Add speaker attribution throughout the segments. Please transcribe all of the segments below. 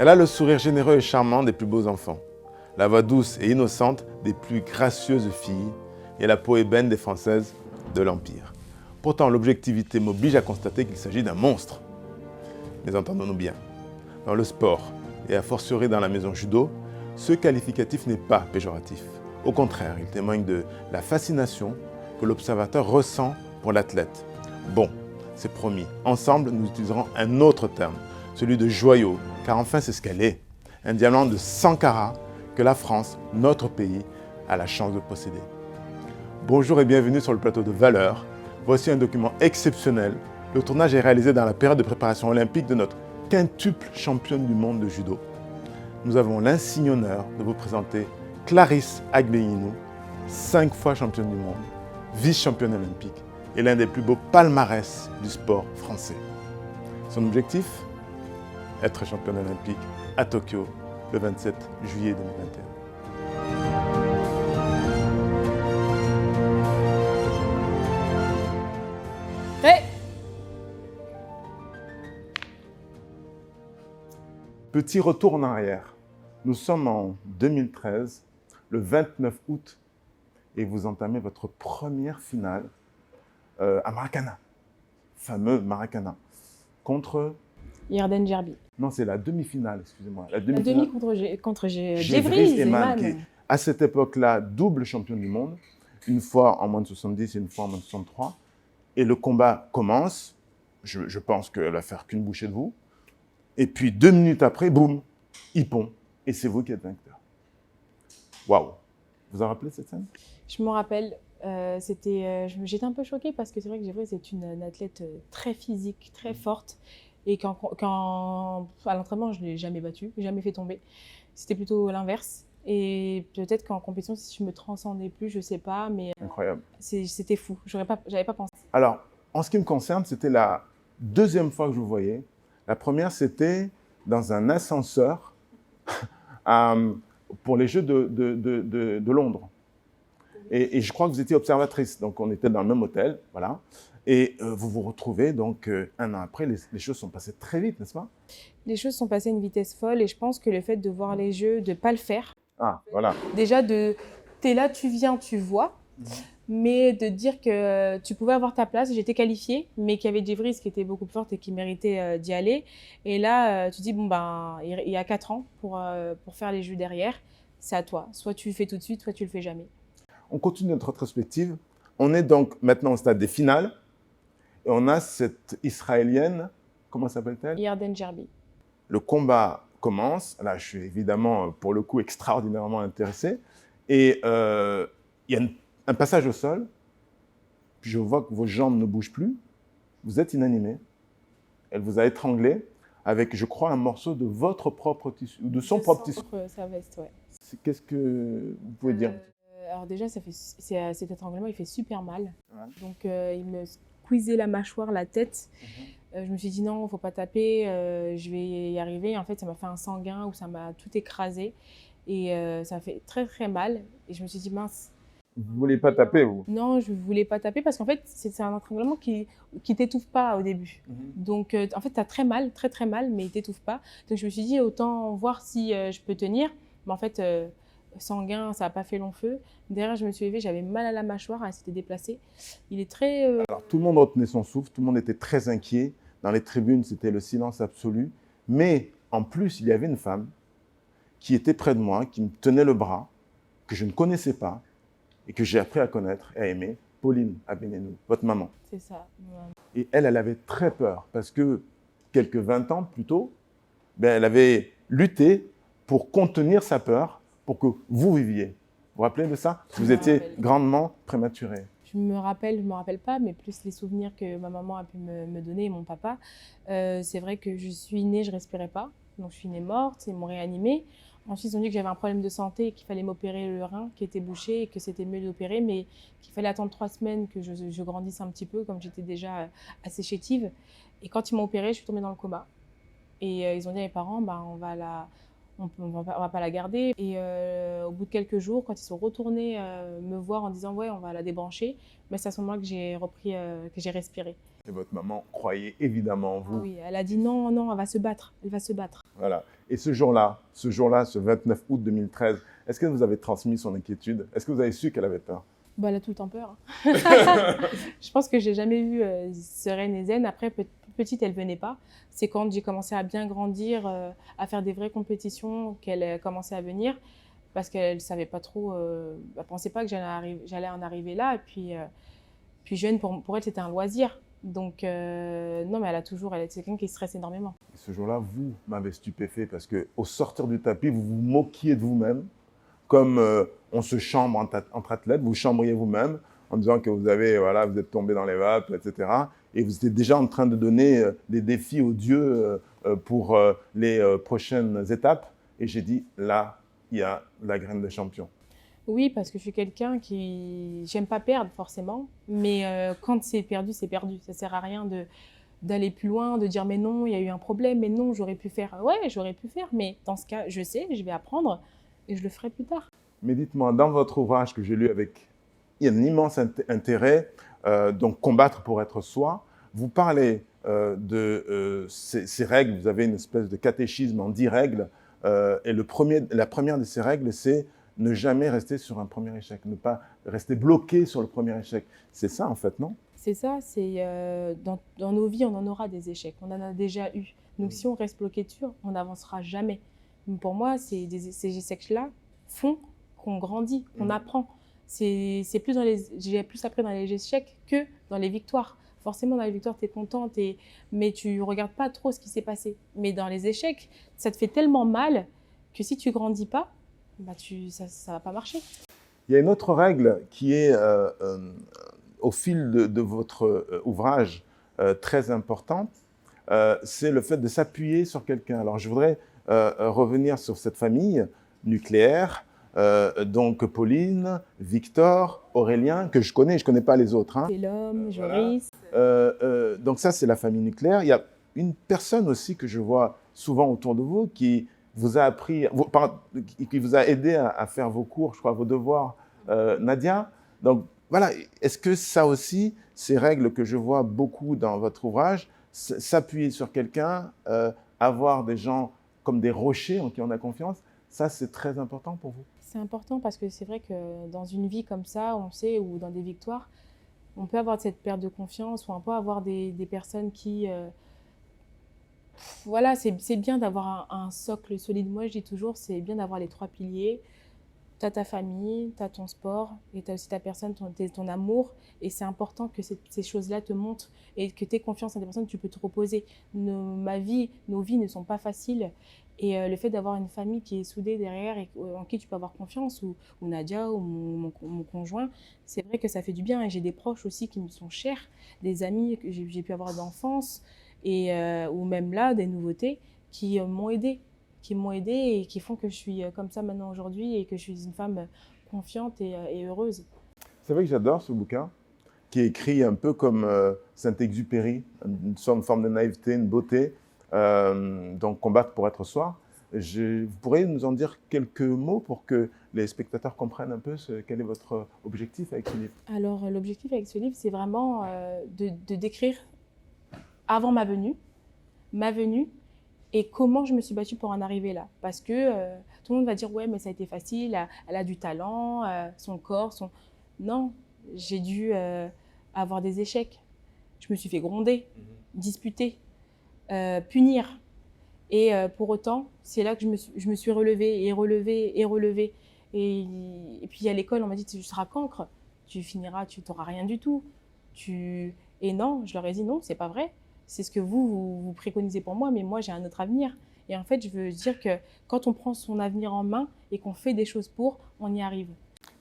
Speaker 1: Elle a le sourire généreux et charmant des plus beaux enfants, la voix douce et innocente des plus gracieuses filles et la peau ébène des Françaises de l'Empire. Pourtant, l'objectivité m'oblige à constater qu'il s'agit d'un monstre. Mais entendons-nous bien, dans le sport et a fortiori dans la maison judo, ce qualificatif n'est pas péjoratif. Au contraire, il témoigne de la fascination que l'observateur ressent pour l'athlète. Bon, c'est promis, ensemble nous utiliserons un autre terme, celui de joyau, car enfin c'est ce qu'elle est, un diamant de 100 carats que la France, notre pays, a la chance de posséder. Bonjour et bienvenue sur le plateau de Valeurs. Voici un document exceptionnel. Le tournage est réalisé dans la période de préparation olympique de notre quintuple championne du monde de judo. Nous avons l'insigne honneur de vous présenter Clarisse Agbenienou, 5 fois championne du monde, vice-championne olympique et l'un des plus beaux palmarès du sport français. Son objectif ? Être championne olympique à Tokyo le 27 juillet 2021.
Speaker 2: Hey.
Speaker 1: Petit retour en arrière. Nous sommes en 2013, le 29 août, et vous entamez votre première finale à Maracana, fameux Maracana, contre...
Speaker 2: Yarden Gerbi.
Speaker 1: Non, c'est la demi-finale, excusez-moi.
Speaker 2: La demi contre
Speaker 1: Gévry
Speaker 2: Eman.
Speaker 1: Qui est, à cette époque-là, double championne du monde, une fois en moins de 70 et une fois en moins de 63. Et le combat commence, je pense qu'elle va faire qu'une bouchée de vous, et puis 2 minutes après, boum, Ippon, et c'est vous qui êtes vainqueur. Waouh! Vous en rappelez cette scène?
Speaker 2: Je me rappelle, j'étais un peu choquée parce que c'est vrai que Gévry, c'est une athlète très physique, très forte, et quand à l'entraînement, je ne l'ai jamais battue, jamais fait tomber. C'était plutôt l'inverse. Et peut-être qu'en compétition, si je me transcendais plus, je ne sais pas, mais
Speaker 1: incroyable.
Speaker 2: C'était fou. J'avais pas pensé.
Speaker 1: Alors, en ce qui me concerne, c'était la deuxième fois que je vous voyais. La première, c'était dans un ascenseur pour les Jeux de Londres. Et je crois que vous étiez observatrice, donc on était dans le même hôtel, voilà. Et vous vous retrouvez, donc 1 an après, les choses sont passées très vite, n'est-ce pas?
Speaker 2: Les choses sont passées à une vitesse folle et je pense que le fait de voir les Jeux, de ne pas le faire.
Speaker 1: Ah, voilà.
Speaker 2: Déjà, t'es là, tu viens, tu vois, mais de dire que tu pouvais avoir ta place, j'étais qualifiée, mais qu'il y avait Gévry qui était beaucoup plus forte et qui méritait d'y aller. Et là, tu dis, bon, ben, il y a 4 ans pour faire les Jeux derrière, c'est à toi. Soit tu le fais tout de suite, soit tu le fais jamais.
Speaker 1: On continue notre rétrospective. On est donc maintenant au stade des finales. Et on a cette Israélienne, comment s'appelle-t-elle?
Speaker 2: Yarden Gerbi.
Speaker 1: Le combat commence. Là, je suis évidemment, pour le coup, extraordinairement intéressé. Et il y a un passage au sol. Puis je vois que vos jambes ne bougent plus. Vous êtes inanimé. Elle vous a étranglé avec, je crois, un morceau de votre propre tissu, de son propre tissu.
Speaker 2: Sa veste, ouais.
Speaker 1: Qu'est-ce que vous pouvez dire?
Speaker 2: Alors déjà, cet étranglement, il fait super mal. Ouais. Donc, il me squeezait la mâchoire, la tête. Je me suis dit non, il ne faut pas taper, je vais y arriver. En fait, ça m'a fait un sanguin où ça m'a tout écrasé. Et ça m'a fait très, très mal. Et je me suis dit mince.
Speaker 1: Vous ne voulez pas taper, vous?
Speaker 2: Non, je ne voulais pas taper parce qu'en fait, c'est un étranglement qui ne t'étouffe pas au début. Donc, en fait, tu as très mal, très, très mal, mais il ne t'étouffe pas. Donc, je me suis dit autant voir si je peux tenir. Mais en fait... sanguin, ça n'a pas fait long feu. Derrière, je me suis levée, j'avais mal à la mâchoire, elle s'était déplacée. Il est très...
Speaker 1: Alors, tout le monde retenait son souffle, tout le monde était très inquiet. Dans les tribunes, c'était le silence absolu. Mais en plus, il y avait une femme qui était près de moi, qui me tenait le bras, que je ne connaissais pas et que j'ai appris à connaître et à aimer, Pauline Agbenienou, votre maman.
Speaker 2: C'est ça.
Speaker 1: Et elle avait très peur parce que quelques 20 ans plus tôt, elle avait lutté pour contenir sa peur, pour que vous viviez. Vous vous rappelez de ça? Vous étiez grandement prématuré.
Speaker 2: Je me rappelle pas, mais plus les souvenirs que ma maman a pu me donner et mon papa. C'est vrai que je suis née, je ne respirais pas. Donc je suis née morte, ils m'ont réanimée. Ensuite, ils ont dit que j'avais un problème de santé et qu'il fallait m'opérer le rein qui était bouché et que c'était mieux d'opérer, mais qu'il fallait attendre 3 semaines que je grandisse un petit peu, comme j'étais déjà assez chétive. Et quand ils m'ont opérée, je suis tombée dans le coma. Et ils ont dit à mes parents, on va on va pas la garder. Et au bout de quelques jours, quand ils sont retournés me voir en disant ouais, on va la débrancher, mais c'est à ce moment-là que j'ai repris, que j'ai respiré.
Speaker 1: Et votre maman croyait évidemment en
Speaker 2: Ah
Speaker 1: vous.
Speaker 2: oui, elle a dit non, non, elle va se battre, elle va se battre.
Speaker 1: Voilà. Et ce jour-là, ce 29 août 2013, est-ce que vous avez transmis son inquiétude? Est-ce que vous avez su qu'elle avait peur?
Speaker 2: Bah, elle a tout le temps peur. Je pense que j'ai jamais vu sereine et zen. Après, petite, elle venait pas. C'est quand j'ai commencé à bien grandir, à faire des vraies compétitions, qu'elle a commencé à venir. Parce qu'elle savait pas trop, elle pensait pas que j'allais en arriver là. Et puis jeune, pour elle, c'était un loisir. Donc, non, mais c'est quelqu'un qui stresse énormément.
Speaker 1: Et ce jour-là, vous m'avez stupéfait parce qu'au sortir du tapis, vous vous moquiez de vous-même. Comme on se chambre entre athlètes, vous chambriez vous-même en disant que vous êtes tombé dans les vapes, etc. Et vous étiez déjà en train de donner des défis aux dieux pour les prochaines étapes. Et j'ai dit, là, il y a la graine de champion.
Speaker 2: Oui, parce que je suis quelqu'un qui... J'aime pas perdre, forcément. Mais quand c'est perdu, c'est perdu. Ça sert à rien d'aller plus loin, de dire mais non, il y a eu un problème, mais non, j'aurais pu faire. Ouais, j'aurais pu faire, mais dans ce cas, je sais, je vais apprendre et je le ferai plus tard.
Speaker 1: Mais dites-moi, dans votre ouvrage que j'ai lu avec un immense intérêt, donc Combattre pour être soi, vous parlez de ces règles, vous avez une espèce de catéchisme en 10 règles, et la première de ces règles, c'est ne jamais rester sur un premier échec, ne pas rester bloqué sur le premier échec. C'est ça en fait, non?
Speaker 2: C'est ça, dans nos vies, on en aura des échecs, on en a déjà eu. Donc si on reste bloqué dessus, on n'avancera jamais. Pour moi, ces échecs-là font qu'on grandit, qu'on apprend. J'ai plus appris dans les échecs que dans les victoires. Forcément, dans les victoires, tu es contente, mais tu ne regardes pas trop ce qui s'est passé. Mais dans les échecs, ça te fait tellement mal que si tu ne grandis pas, bah ça ne va pas marcher.
Speaker 1: Il y a une autre règle qui est, au fil de votre ouvrage, très importante, c'est le fait de s'appuyer sur quelqu'un. Alors, je voudrais revenir sur cette famille nucléaire, donc Pauline, Victor, Aurélien, que je connais pas les autres. Hein.
Speaker 2: C'est l'homme, Joris.
Speaker 1: Donc ça, c'est la famille nucléaire. Il y a une personne aussi que je vois souvent autour de vous qui vous a appris, qui vous a aidé à faire vos cours, je crois, vos devoirs, Nadia. Donc voilà, est-ce que ça aussi, ces règles que je vois beaucoup dans votre ouvrage, s'appuyer sur quelqu'un, avoir des gens comme des rochers en qui on a confiance, ça c'est très important pour vous?
Speaker 2: C'est important parce que c'est vrai que dans une vie comme ça, on sait, ou dans des victoires, on peut avoir cette perte de confiance, ou on peut avoir des personnes qui... Voilà, c'est bien d'avoir un socle solide. Moi, je dis toujours, c'est bien d'avoir les 3 piliers. Tu as ta famille, tu as ton sport, et tu as aussi ta personne, ton amour. Et c'est important que ces choses-là te montrent et que tu aies confiance en des personnes que tu peux te reposer. Nos vies ne sont pas faciles. Et le fait d'avoir une famille qui est soudée derrière et en qui tu peux avoir confiance, ou Nadia, ou mon conjoint, c'est vrai que ça fait du bien. Et j'ai des proches aussi qui me sont chers, des amis que j'ai pu avoir d'enfance, ou même là, des nouveautés qui m'ont aidée. Et qui font que je suis comme ça maintenant aujourd'hui et que je suis une femme confiante et heureuse.
Speaker 1: C'est vrai que j'adore ce bouquin, qui est écrit un peu comme Saint-Exupéry, une forme de naïveté, une beauté, donc Combattre pour être soi. Vous pourriez nous en dire quelques mots pour que les spectateurs comprennent un peu quel est votre objectif avec ce livre? Alors,
Speaker 2: l'objectif avec ce livre, c'est vraiment de décrire avant ma venue, et comment je me suis battue pour en arriver là. Parce que tout le monde va dire « ouais, mais ça a été facile, elle a du talent, son corps, son… » Non, j'ai dû avoir des échecs. Je me suis fait gronder, disputer, punir. Et pour autant, c'est là que je me suis relevée et relevée et relevée. Et puis à l'école, on m'a dit « tu seras cancre, tu finiras, tu n'auras rien du tout. » Et non, je leur ai dit « non, c'est pas vrai. C'est ce que vous préconisez pour moi, mais moi, j'ai un autre avenir. » Et en fait, je veux dire que quand on prend son avenir en main et qu'on fait des choses pour, on y arrive.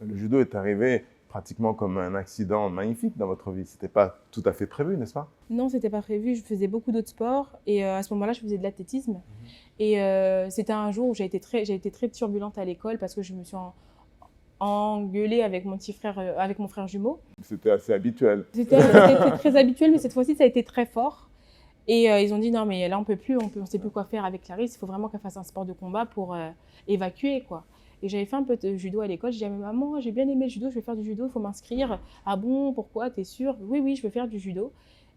Speaker 1: Le judo est arrivé pratiquement comme un accident magnifique dans votre vie. Ce n'était pas tout à fait prévu, n'est-ce pas?
Speaker 2: Non, ce n'était pas prévu. Je faisais beaucoup d'autres sports. Et à ce moment-là, je faisais de l'athlétisme. Et c'était un jour où j'ai été très turbulente à l'école parce que je me suis engueulée avec mon petit frère, avec mon frère jumeau.
Speaker 1: C'était assez habituel.
Speaker 2: C'était très habituel, mais cette fois-ci, ça a été très fort. Et ils ont dit non, mais là, on peut plus, on sait plus quoi faire avec Clarisse. Il faut vraiment qu'elle fasse un sport de combat pour évacuer, quoi. Et j'avais fait un peu de judo à l'école. J'ai dit à ma maman, j'ai bien aimé le judo, je vais faire du judo, il faut m'inscrire. Ah bon, pourquoi? T'es sûre? Oui, oui, je veux faire du judo.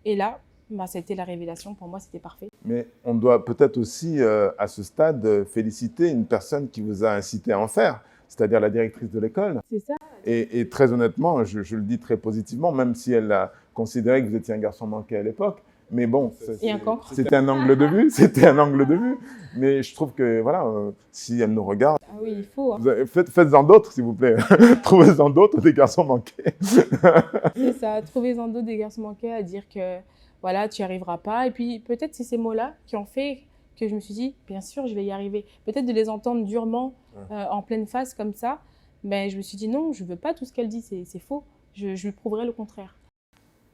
Speaker 2: Et là, bah, c'était la révélation. Pour moi, c'était parfait.
Speaker 1: Mais on doit peut-être aussi, à ce stade, féliciter une personne qui vous a incité à en faire, c'est-à-dire la directrice de l'école.
Speaker 2: C'est ça.
Speaker 1: Et très honnêtement, je le dis très positivement, même si elle a considéré que vous étiez un garçon manqué à l'époque. Mais bon,
Speaker 2: Et encore.
Speaker 1: c'était un angle de vue, c'était un angle de vue. Mais je trouve que, voilà, si elle nous regarde,
Speaker 2: Ah oui, il faut. Hein.
Speaker 1: Faites-en d'autres, s'il vous plaît. Trouvez-en d'autres, des garçons manqués.
Speaker 2: C'est ça, trouver-en d'autres des garçons manqués à dire que, voilà, tu n'y arriveras pas. Et puis, peut-être c'est ces mots-là qui ont fait que je me suis dit, bien sûr, je vais y arriver. Peut-être de les entendre durement, en pleine face, comme ça. Mais je me suis dit, non, je ne veux pas tout ce qu'elle dit, c'est faux. Je lui prouverai le contraire.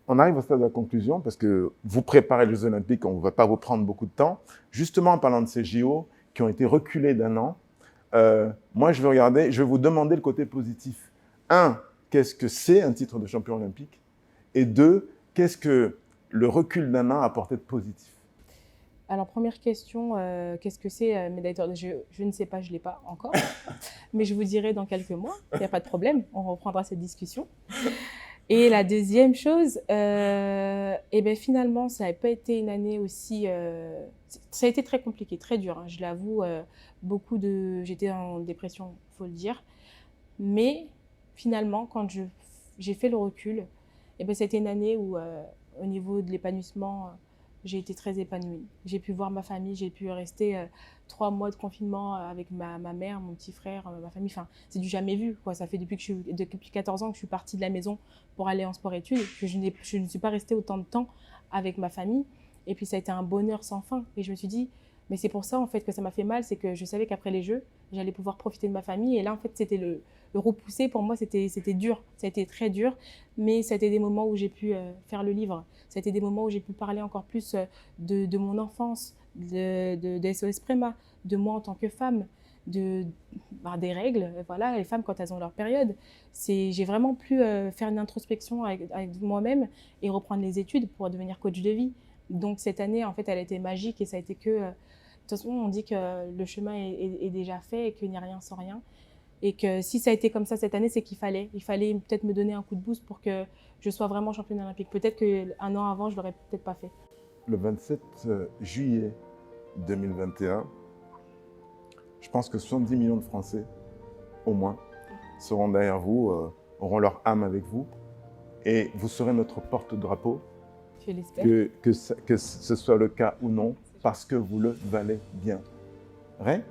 Speaker 1: On arrive au stade de la conclusion parce que vous préparez les Jeux Olympiques, on ne va pas vous prendre beaucoup de temps. Justement, en parlant de ces JO qui ont été reculés d'1 an, moi, je vais vous demander le côté positif. 1, qu'est-ce que c'est un titre de champion olympique? Et 2, qu'est-ce que le recul d'1 an a apporté de positif?
Speaker 2: Alors, première question, qu'est-ce que c'est médaille d'or? Je ne sais pas, je ne l'ai pas encore. Mais je vous dirai dans quelques mois, il n'y a pas de problème, on reprendra cette discussion. Et la deuxième chose, et ben finalement, ça n'a pas été une année aussi... ça a été très compliqué, très dur, hein, je l'avoue. J'étais en dépression, il faut le dire. Mais finalement, quand j'ai fait le recul, et ben, c'était une année où, au niveau de l'épanouissement, j'ai été très épanouie. J'ai pu voir ma famille, j'ai pu rester 3 mois de confinement avec ma mère, mon petit frère, ma famille. Enfin, c'est du jamais vu, quoi. Ça fait depuis 14 ans que je suis partie de la maison pour aller en sport-études. Je ne suis pas restée autant de temps avec ma famille. Et puis, ça a été un bonheur sans fin. Et je me suis dit, mais c'est pour ça, en fait, que ça m'a fait mal. C'est que je savais qu'après les Jeux, j'allais pouvoir profiter de ma famille. Et là, en fait, c'était le repousser. Pour moi, c'était dur. Ça a été très dur. Mais ça a été des moments où j'ai pu faire le livre. Ça a été des moments où j'ai pu parler encore plus de mon enfance, de SOS Préma, de moi en tant que femme, des règles. Voilà, les femmes, quand elles ont leur période. J'ai vraiment pu faire une introspection avec moi-même et reprendre les études pour devenir coach de vie. Donc, cette année, en fait, elle a été magique et ça a été que... de toute façon, on dit que le chemin est déjà fait et qu'il n'y a rien sans rien. Et que si ça a été comme ça cette année, c'est qu'il fallait. Il fallait peut-être me donner un coup de boost pour que je sois vraiment championne olympique. Peut-être qu'un an avant, je ne l'aurais peut-être pas fait.
Speaker 1: Le 27 juillet 2021, je pense que 70 millions de Français, au moins, seront derrière vous, auront leur âme avec vous. Et vous serez notre porte-drapeau.
Speaker 2: Je l'espère.
Speaker 1: Que ce soit le cas ou non, parce que vous le valez bien. Ray?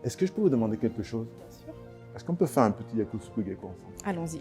Speaker 1: Est-ce que je peux vous demander quelque chose?
Speaker 2: Bien sûr.
Speaker 1: Est-ce qu'on peut faire un petit yakusoku gecko ensemble?
Speaker 2: Allons-y.